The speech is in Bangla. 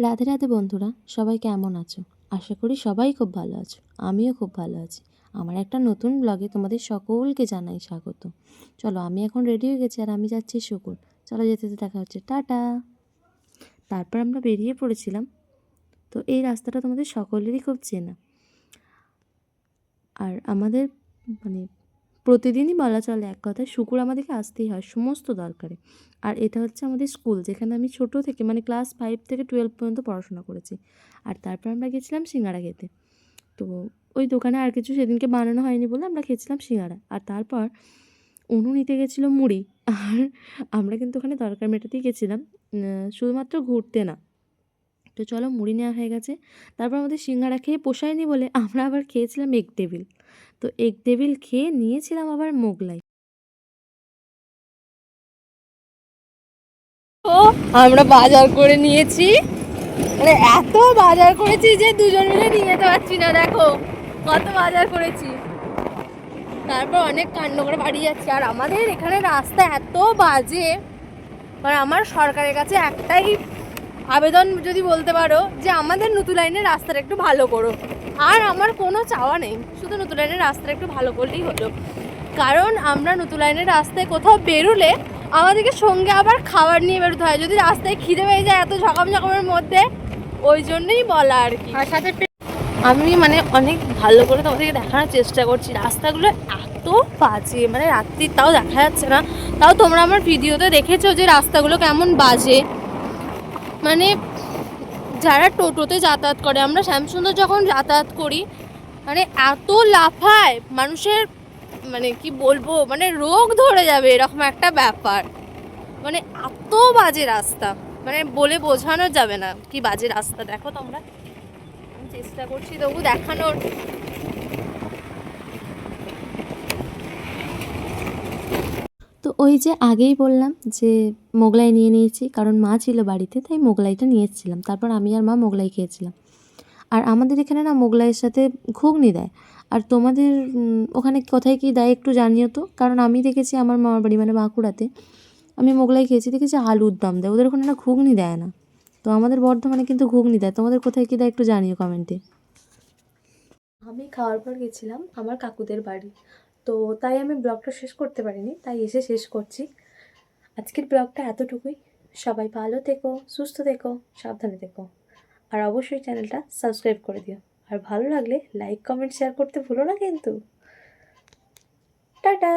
রাধে রাধে বন্ধুরা, সবাই কেমন আছো? আশা করি সবাই খুব ভালো আছো। আমিও খুব ভালো আছি। আমার একটা নতুন ব্লগে তোমাদের সকলকে জানাই স্বাগত। চলো, আমি এখন রেডি হয়ে গেছি আর আমি যাচ্ছি সুকুর। চলো, যেতে যেতে দেখা হচ্ছে, টাটা। তারপর আমরা বেরিয়ে পড়েছিলাম। তো এই রাস্তাটা তোমাদের সকলেরই খুব চেনা। আর আমাদের মানে প্রতিদিনই বলা চলে এক কথায়, শুকুর আমাদেরকে আসতেই হয় সমস্ত দরকারে। আর এটা হচ্ছে আমাদের স্কুল, যেখানে আমি ছোট থেকে ক্লাস 5 থেকে 12 পর্যন্ত পড়াশোনা করেছি। আর তারপর আমরা গেছিলাম সিঙ্গাড়া খেতে। তো ওই দোকানে আর কিছু সেদিনকে বানানো হয়নি বলে আমরা খেয়েছিলাম সিঙ্গাড়া। আর তারপর অনু নিতে গেছিলো মুড়ি। আর আমরা কিন্তু ওখানে দরকার মেটাতেই গেছিলাম, শুধুমাত্র ঘুরতে না। তো চলো, মুড়ি নেওয়া হয়ে গেছে। তারপর আমাদের সিঙ্গাড়া খেয়ে পোষায়নি বলে আমরা আবার খেয়েছিলাম এগ টেবিল। তো এগ টেবিল খেয়ে নিয়েছিলাম আবার মোগলাই। তো আমরা বাজার করে নিয়েছি, এত বাজার করেছি যে দুজন মিলে নিয়ে যেতে পারছি না। দেখো কত বাজার করেছি। তারপর অনেক কাণ্ড করে বাড়ি যাচ্ছি। আর আমাদের এখানে রাস্তা এত বাজে, আমার সরকারের কাছে একটাই আবেদন যদি বলতে পারো, যে আমাদের নতুন লাইনের রাস্তাটা একটু ভালো করো। আর আমার কোনো চাওয়া নেই, শুধু নতুন লাইনের রাস্তাটা একটু ভালো করলেই হলো। কারণ আমরা নতুন লাইনের রাস্তায় কোথাও বেরোলে আমাদেরকে সঙ্গে আবার খাবার নিয়ে বেরোতে হয়, যদি রাস্তায় খিদে পেয়ে যায় এত ঝকামের মধ্যে। ওই জন্যই বলা আর কি। আর সাথে আমি অনেক ভালো করে তোমাদেরকে দেখানোর চেষ্টা করছি। রাস্তাগুলো এত বাজে, রাত্রির তাও দেখা যাচ্ছে না। তাও তোমরা আমার ভিডিওতে দেখেছো যে রাস্তাগুলো কেমন বাজে। যারা টোটোতে যাতায়াত করে, আমরা শ্যামসুন্দর যখন যাতায়াত করি, এত লাফায় মানুষের, কি বলবো, রোগ ধরে যাবে এরকম একটা ব্যাপার। এত বাজে রাস্তা, বলে বোঝানো যাবে না কি বাজে রাস্তা। দেখো তোমরা, আমি চেষ্টা করছি তবু দেখানোর। তো ওই যে আগেই বললাম যে মোগলাই নিয়ে নিয়েছি, কারণ মা ছিল বাড়িতে, তাই মোগলাইটা নিয়ে এসেছিলাম। তারপর আমি আর মা মোগলাই খেয়েছিলাম। আর আমাদের এখানে না মোগলাইয়ের সাথে ঘুগনি দেয়। আর তোমাদের ওখানে কোথায় কী দেয় একটু জানিও তো, কারণ আমি দেখেছি আমার মামার বাড়ি বাঁকুড়াতে আমি মোগলাই খেয়েছি, দেখেছি আলুর দম দেয়, ওদের ওখানে না ঘুগনি দেয় না। তো আমাদের বর্ধমানে কিন্তু ঘুগনি দেয়। তোমাদের কোথায় কী দেয় একটু জানিও কমেন্টে। আমি খাওয়ার পর গেছিলাম আমার কাকুদের বাড়ি, তো তাই আমি ব্লগটা শেষ করতে পারিনি, তাই এসে শেষ করছি। আজকের ব্লগটা এতটুকুই। সবাই ভালো থেকো, সুস্থ থেকো, সাবধানে থেকো। আর অবশ্যই চ্যানেলটা সাবস্ক্রাইব করে দিও। আর ভালো লাগলে লাইক, কমেন্ট, শেয়ার করতে ভুলো না কিন্তু। টাটা।